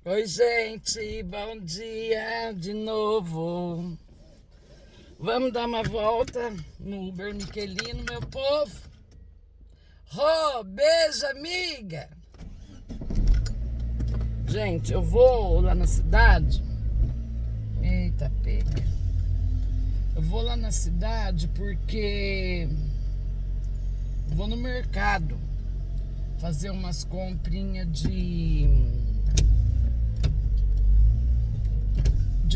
Oi, gente, bom dia de novo. Vamos dar uma volta no Uber Miquelino, meu povo. Beijo, amiga. Gente, eu vou lá na cidade. Eita, pega. Eu vou lá na cidade porque vou no mercado fazer umas comprinhas de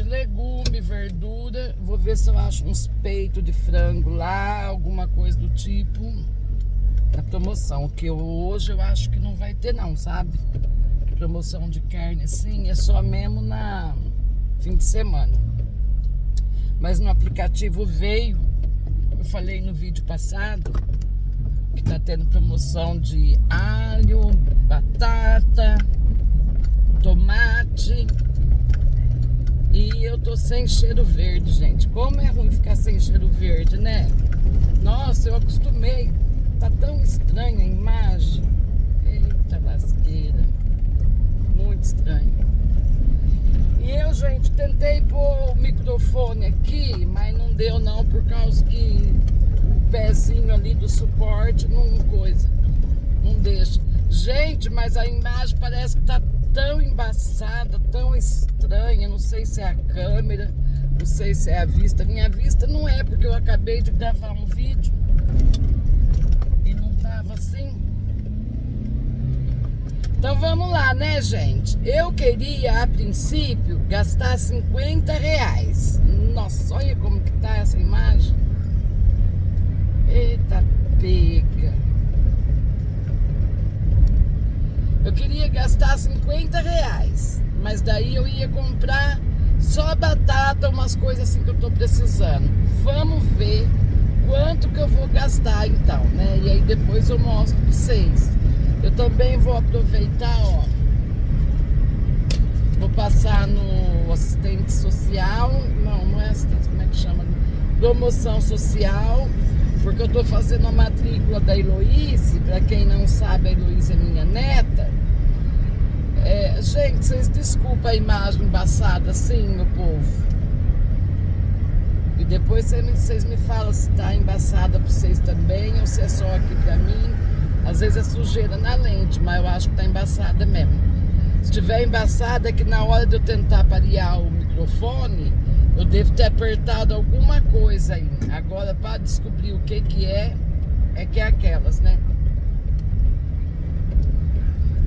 legume, verdura. Vou ver se eu acho uns peitos de frango lá, alguma coisa do tipo, na promoção. Que hoje eu acho que não vai ter não, sabe? Promoção de carne assim é só mesmo na fim de semana. Mas no aplicativo veio, eu falei no vídeo passado, que tá tendo promoção de alho, batata, tomate. E eu tô sem cheiro verde, gente. Como é ruim ficar sem cheiro verde, né? Nossa, eu acostumei. Tá tão estranha a imagem. Eita lasqueira. Muito estranho. E eu, gente, tentei pôr o microfone aqui, mas não deu não, por causa que o pezinho ali do suporte não deixa. Gente, mas a imagem parece que tá tão embaçada, tão estranha. Não sei se é a câmera, não sei se é a vista. Minha vista não é, porque eu acabei de gravar um vídeo e não tava assim. Então vamos lá, né, gente? Eu queria, a princípio, gastar R$50. Nossa, olha como que tá essa imagem. Eita, pega. Eu queria gastar R$50, mas daí eu ia comprar só batata, umas coisas assim que eu tô precisando. Vamos ver quanto que eu vou gastar então, né? E aí depois eu mostro pra vocês. Eu também vou aproveitar, ó. Vou passar no assistente social. Não é assistente, como é que chama? Promoção social. Porque eu tô fazendo a matrícula da Heloíse. Pra quem não sabe, a Heloíse é minha neta. Gente, vocês desculpem a imagem embaçada assim, meu povo. E depois vocês me falam se tá embaçada pra vocês também ou se é só aqui pra mim. Às vezes é sujeira na lente, mas eu acho que tá embaçada mesmo. Se tiver embaçada, é que na hora de eu tentar parear o microfone, eu devo ter apertado alguma coisa aí. Agora, para descobrir o que é que é aquelas, né?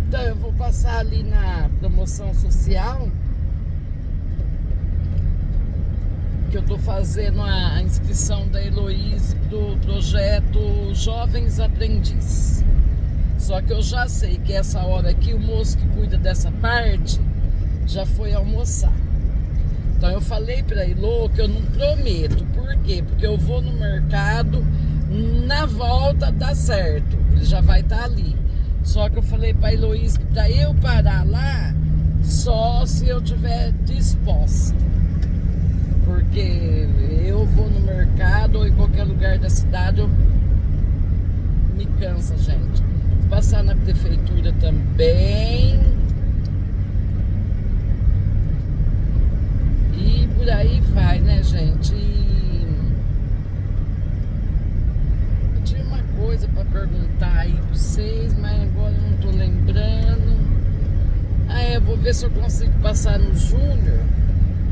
Então, eu vou passar ali na promoção social, que eu tô fazendo a inscrição da Heloíse do projeto Jovens Aprendiz. Só que eu já sei que essa hora aqui o moço que cuida dessa parte já foi almoçar. Então eu falei pra Elo que eu não prometo. Por quê? Porque eu vou no mercado, na volta dá certo, ele já vai estar ali. Só que eu falei pra Heloíse que pra eu parar lá, só se eu tiver disposta. Porque eu vou no mercado ou em qualquer lugar da cidade, me cansa, gente. Vou passar na prefeitura também. E por aí vai, né, gente? Eu tinha uma coisa pra perguntar aí pra vocês, mas agora eu não tô lembrando. Eu vou ver se eu consigo passar no Júnior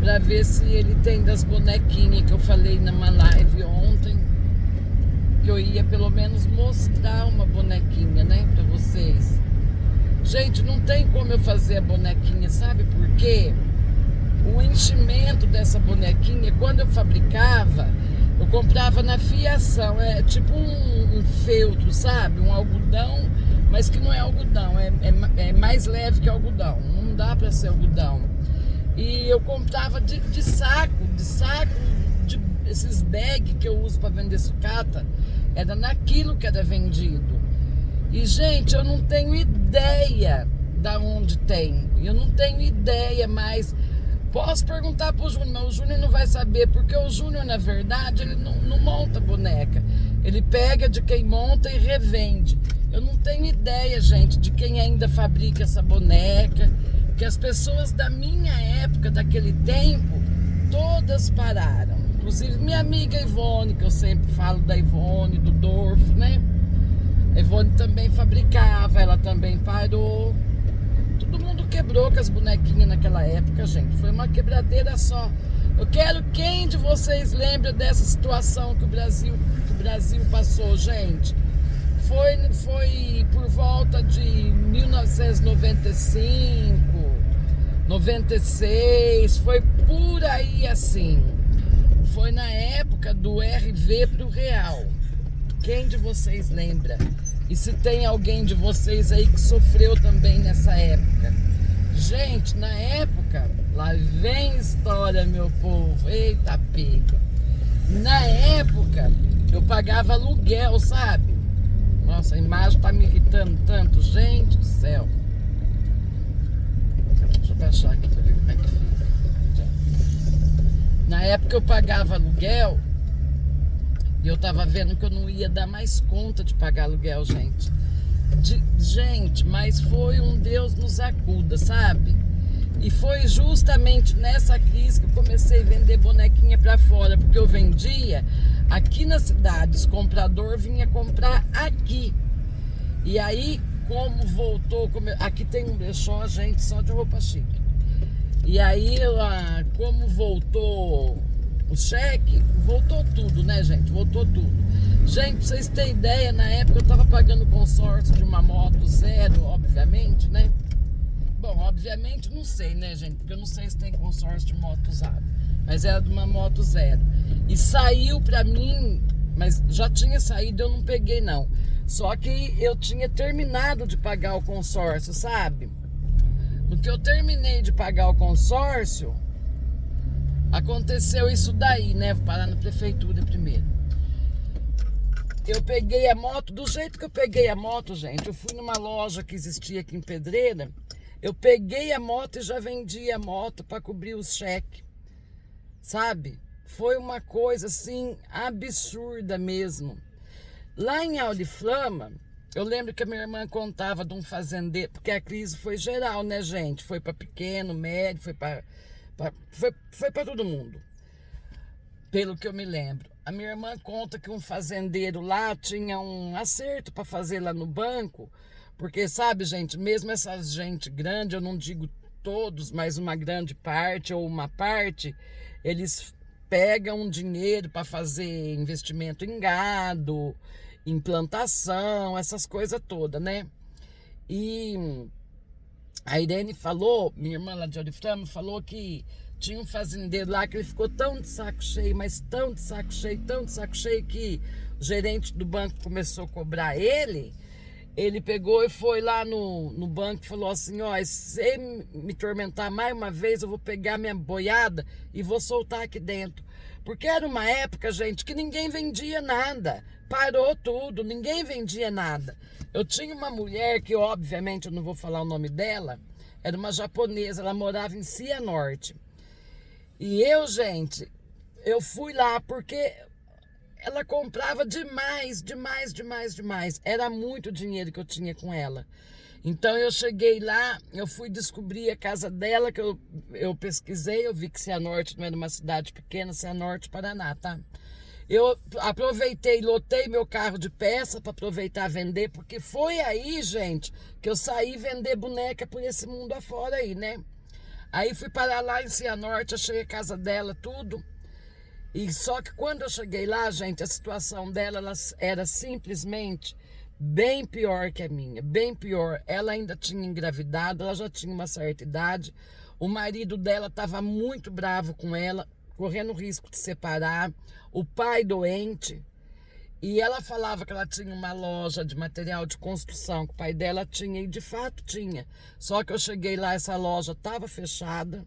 pra ver se ele tem das bonequinhas que eu falei numa live ontem, que eu ia pelo menos mostrar uma bonequinha, né, pra vocês. Gente, não tem como eu fazer a bonequinha, sabe por quê? O enchimento dessa bonequinha, quando eu fabricava, eu comprava na fiação. É tipo um feltro, sabe? Um algodão, mas que não é algodão, é mais leve que algodão. Não dá pra ser algodão. E eu comprava de saco, esses bags que eu uso para vender sucata, era naquilo que era vendido. E, gente, eu não tenho ideia da onde tem. Eu não tenho ideia mais. Posso perguntar pro Júnior, mas o Júnior não vai saber, porque o Júnior, na verdade, ele não monta boneca. Ele pega de quem monta e revende. Eu não tenho ideia, gente, de quem ainda fabrica essa boneca, que as pessoas da minha época, daquele tempo, todas pararam. Inclusive minha amiga Ivone, que eu sempre falo da Ivone, do Dorfo, né? A Ivone também fabricava, ela também parou. Todo mundo quebrou com as bonequinhas naquela época, gente. Foi uma quebradeira só. Eu quero quem de vocês lembra dessa situação que o Brasil passou, gente. Foi por volta de 1995, 96, foi por aí assim. Foi na época do RV pro real. Quem de vocês lembra? E se tem alguém de vocês aí que sofreu também nessa época? Gente, na época, lá vem história, meu povo. Eita pega. Na época, eu pagava aluguel, sabe? Nossa, a imagem tá me irritando tanto. Gente do céu. Deixa eu baixar aqui pra ver como é que fica. Na época eu pagava aluguel e eu tava vendo que eu não ia dar mais conta de pagar aluguel, gente. Gente, mas foi um Deus nos acuda, sabe? E foi justamente nessa crise que eu comecei a vender bonequinha pra fora, porque eu vendia aqui na cidade, os compradores vinham comprar aqui. E aí, como voltou, aqui tem um brechó, gente, só de roupa chique. E aí, como voltou o cheque, voltou tudo, né, gente? Voltou tudo. Gente, pra vocês terem ideia, na época eu tava pagando consórcio de uma moto zero, obviamente, né? Bom, obviamente não sei, né, gente? Porque eu não sei se tem consórcio de moto usada. Mas era de uma moto zero. E saiu pra mim, mas já tinha saído, eu não peguei não. Só que eu tinha terminado de pagar o consórcio, sabe? No que eu terminei de pagar o consórcio, aconteceu isso daí, né? Vou parar na prefeitura primeiro. Eu peguei a moto, do jeito que eu peguei a moto, gente, eu fui numa loja que existia aqui em Pedreira, eu peguei a moto e já vendi a moto para cobrir os cheques, sabe? Foi uma coisa assim, absurda mesmo. Lá em Auriflama, eu lembro que a minha irmã contava de um fazendeiro, porque a crise foi geral, né, gente? Foi para pequeno, médio, foi para todo mundo, pelo que eu me lembro. A minha irmã conta que um fazendeiro lá tinha um acerto para fazer lá no banco, porque, sabe, gente, mesmo essa gente grande, eu não digo todos, mas uma grande parte ou uma parte, eles pegam dinheiro para fazer investimento em gado, em plantação, essas coisas todas, né? E a Irene falou, minha irmã lá de Auriflama, falou que tinha um fazendeiro lá que ele ficou tão de saco cheio, mas tão de saco cheio, que o gerente do banco começou a cobrar ele. Ele pegou e foi lá no banco e falou assim, ó, se você me tormentar mais uma vez, eu vou pegar minha boiada e vou soltar aqui dentro. Porque era uma época, gente, que ninguém vendia nada. Parou tudo, ninguém vendia nada. Eu tinha uma mulher que, obviamente, eu não vou falar o nome dela, era uma japonesa, ela morava em Cianorte. E eu, gente, eu fui lá porque ela comprava demais. Era muito dinheiro que eu tinha com ela. Então eu cheguei lá, eu fui descobrir a casa dela, que eu pesquisei, eu vi que Cianorte não era uma cidade pequena, Cianorte, Paraná, tá? Eu aproveitei, lotei meu carro de peça para aproveitar vender, porque foi aí, gente, que eu saí vender boneca por esse mundo afora aí, né? Aí fui parar lá em Cianorte, achei a casa dela, tudo. E só que quando eu cheguei lá, gente, a situação dela ela era simplesmente bem pior que a minha, bem pior. Ela ainda tinha engravidado, ela já tinha uma certa idade. O marido dela estava muito bravo com ela, correndo risco de separar. O pai doente. E ela falava que ela tinha uma loja de material de construção, que o pai dela tinha, e de fato tinha. Só que eu cheguei lá, essa loja estava fechada.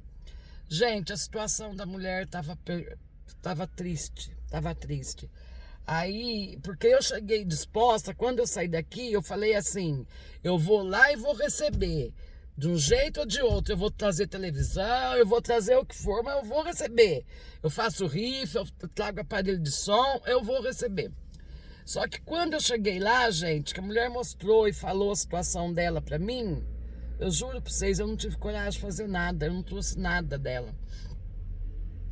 Gente, a situação da mulher estava triste. Aí, porque eu cheguei disposta, quando eu saí daqui, eu falei assim, eu vou lá e vou receber. De um jeito ou de outro, eu vou trazer televisão, eu vou trazer o que for, mas eu vou receber. Eu faço rifa, eu trago aparelho de som, eu vou receber. Só que quando eu cheguei lá, gente, que a mulher mostrou e falou a situação dela pra mim, Eu juro pra vocês, eu não tive coragem de fazer nada, eu não trouxe nada dela.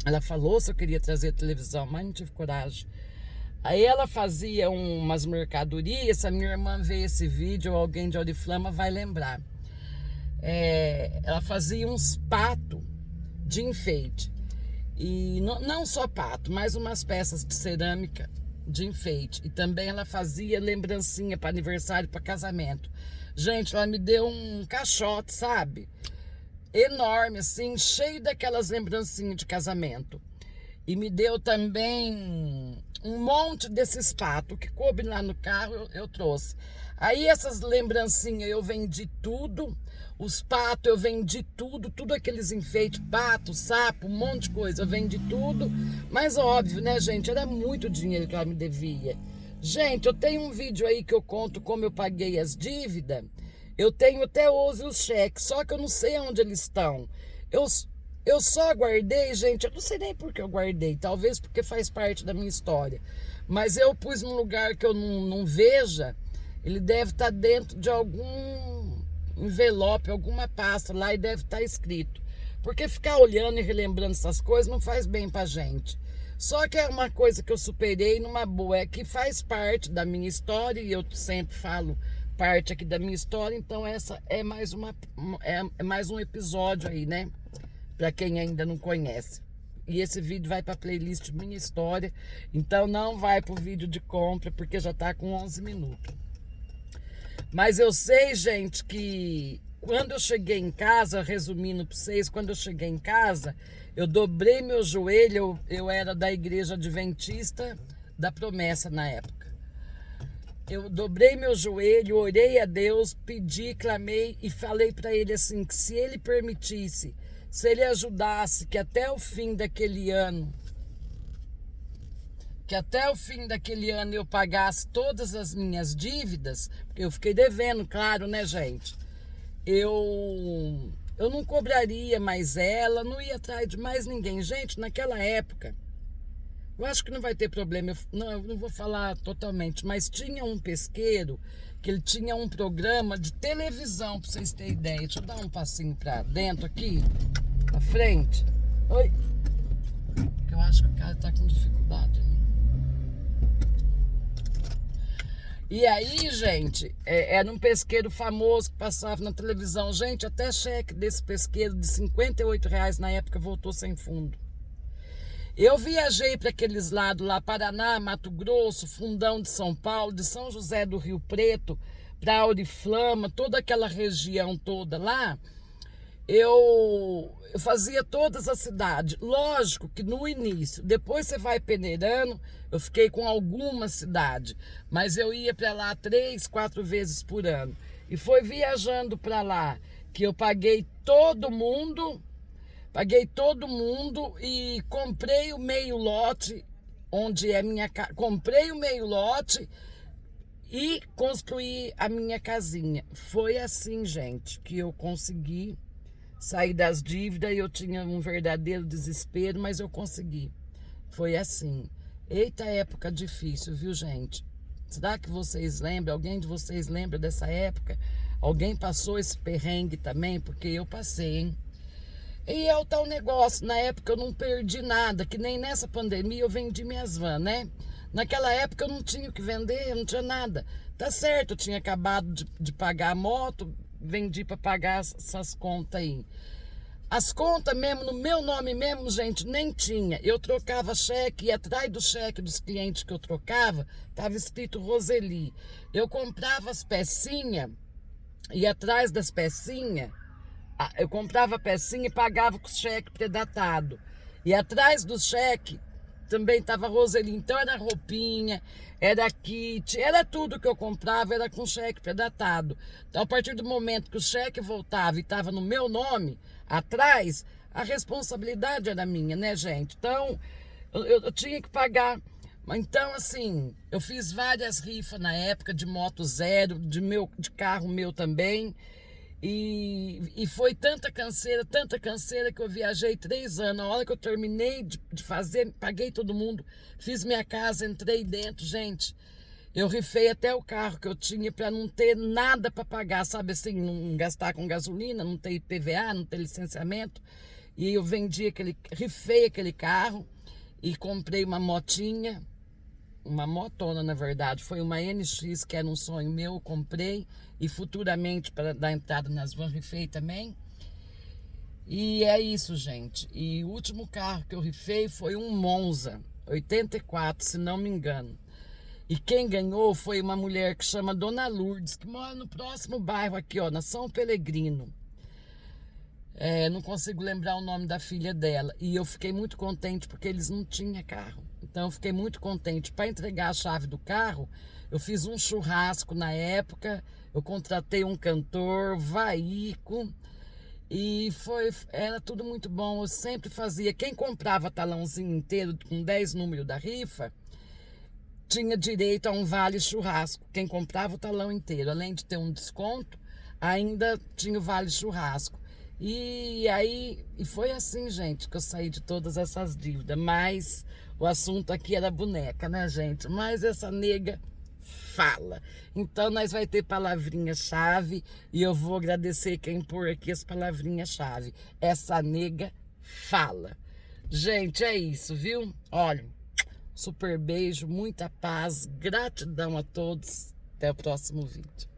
Ela falou se eu queria trazer televisão, mas não tive coragem. Aí ela fazia umas mercadorias, se a minha irmã vê esse vídeo, ou alguém de Oriflama vai lembrar. Ela fazia uns patos de enfeite. E não só pato, mas umas peças de cerâmica de enfeite. E também ela fazia lembrancinha para aniversário, para casamento. Gente, ela me deu um caixote, sabe? Enorme, assim, cheio daquelas lembrancinhas de casamento. E me deu também um monte desses patos que coube lá no carro, eu trouxe. Aí essas lembrancinhas eu vendi tudo, os patos eu vendi tudo aqueles enfeites, pato, sapo, um monte de coisa, eu vendi tudo. Mas óbvio, né, gente, era muito dinheiro que ela me devia. Gente, eu tenho um vídeo aí que eu conto como eu paguei as dívidas. Eu tenho até hoje os cheques, só que eu não sei onde eles estão. Eu só guardei, gente, eu não sei nem por que eu guardei, talvez porque faz parte da minha história. Mas eu pus num lugar que eu não veja, ele deve estar dentro de algum envelope, alguma pasta lá e deve estar escrito. Porque ficar olhando e relembrando essas coisas não faz bem pra gente. Só que é uma coisa que eu superei numa boa, é que faz parte da minha história e eu sempre falo parte aqui da minha história, então essa é mais um episódio aí, né? Para quem ainda não conhece. E esse vídeo vai para a playlist Minha História, então não vai para o vídeo de compra, porque já está com 11 minutos. Mas eu sei, gente, que quando eu cheguei em casa, resumindo para vocês, quando eu cheguei em casa, eu dobrei meu joelho, eu era da Igreja Adventista da Promessa na época. Eu dobrei meu joelho, orei a Deus, pedi, clamei e falei para ele assim, que se ele permitisse, se ele ajudasse, que até o fim daquele ano, eu pagasse todas as minhas dívidas, porque eu fiquei devendo, claro, né, gente? Eu não cobraria mais ela, não ia atrás de mais ninguém. Gente, naquela época, eu acho que não vai ter problema, eu não vou falar totalmente, mas tinha um pesqueiro que ele tinha um programa de televisão, para vocês terem ideia. Deixa eu dar um passinho para dentro aqui, à frente. Oi. Eu acho que o cara tá com dificuldade. E aí, gente, era um pesqueiro famoso que passava na televisão. Gente, até cheque desse pesqueiro de R$ 58 na época voltou sem fundo. Eu viajei para aqueles lados lá, Paraná, Mato Grosso, Fundão de São Paulo, de São José do Rio Preto, para Auriflama, toda aquela região toda lá. Eu fazia todas as cidades. Lógico que no início, depois você vai peneirando, eu fiquei com algumas cidades, mas eu ia para lá 3, 4 vezes por ano. E foi viajando para lá que eu paguei todo mundo e comprei o meio lote, onde é minha casa. Comprei o meio lote e construí a minha casinha. Foi assim, gente, que eu consegui sair das dívidas. Eu tinha um verdadeiro desespero, mas eu consegui. Foi assim. Eita, época difícil, viu, gente? Será que vocês lembram? Alguém de vocês lembra dessa época? Alguém passou esse perrengue também? Porque eu passei, hein? E é o tal negócio, na época eu não perdi nada, que nem nessa pandemia eu vendi minhas vans, né? Naquela época eu não tinha o que vender, eu não tinha nada. Tá certo, eu tinha acabado de pagar a moto, vendi para pagar essas contas aí. As contas mesmo, no meu nome mesmo, gente, nem tinha. Eu trocava cheque e atrás do cheque dos clientes que eu trocava, estava escrito Roseli. Eu comprava as pecinhas e atrás das pecinhas, eu comprava pecinha e pagava com cheque predatado. E atrás do cheque também estava Roseli. Então era roupinha, era kit, era tudo que eu comprava, era com cheque predatado. Então a partir do momento que o cheque voltava e estava no meu nome, atrás, a responsabilidade era minha, né, gente? Então eu tinha que pagar. Então, assim, eu fiz várias rifas na época de moto zero, de carro meu também. E foi tanta canseira que eu viajei 3 anos. A hora que eu terminei de fazer, paguei todo mundo, fiz minha casa, entrei dentro, gente. Eu rifei até o carro que eu tinha para não ter nada para pagar, sabe assim, não gastar com gasolina, não ter IPVA, não ter licenciamento. E eu rifei aquele carro e comprei uma motinha, uma motona na verdade, foi uma NX que era um sonho meu, eu comprei e futuramente para dar entrada nas vans rifei também. E é isso, gente. E o último carro que eu rifei foi um Monza 84, se não me engano. E quem ganhou foi uma mulher que chama Dona Lourdes, que mora no próximo bairro aqui, ó, na São Pelegrino. Não consigo lembrar o nome da filha dela. E eu fiquei muito contente porque eles não tinham carro. Então eu fiquei muito contente. Para entregar a chave do carro, eu fiz um churrasco na época, eu contratei um cantor, Vaico, e era tudo muito bom. Eu sempre fazia. Quem comprava talãozinho inteiro com 10 números da rifa, tinha direito a um vale churrasco. Quem comprava o talão inteiro, além de ter um desconto, ainda tinha o vale churrasco. E foi assim, gente, que eu saí de todas essas dívidas. Mas o assunto aqui era boneca, né, gente? Mas essa nega fala. Então nós vai ter palavrinha-chave e eu vou agradecer quem pôr aqui as palavrinhas-chave. Essa nega fala. Gente, é isso, viu? Olha, super beijo, muita paz, gratidão a todos. Até o próximo vídeo.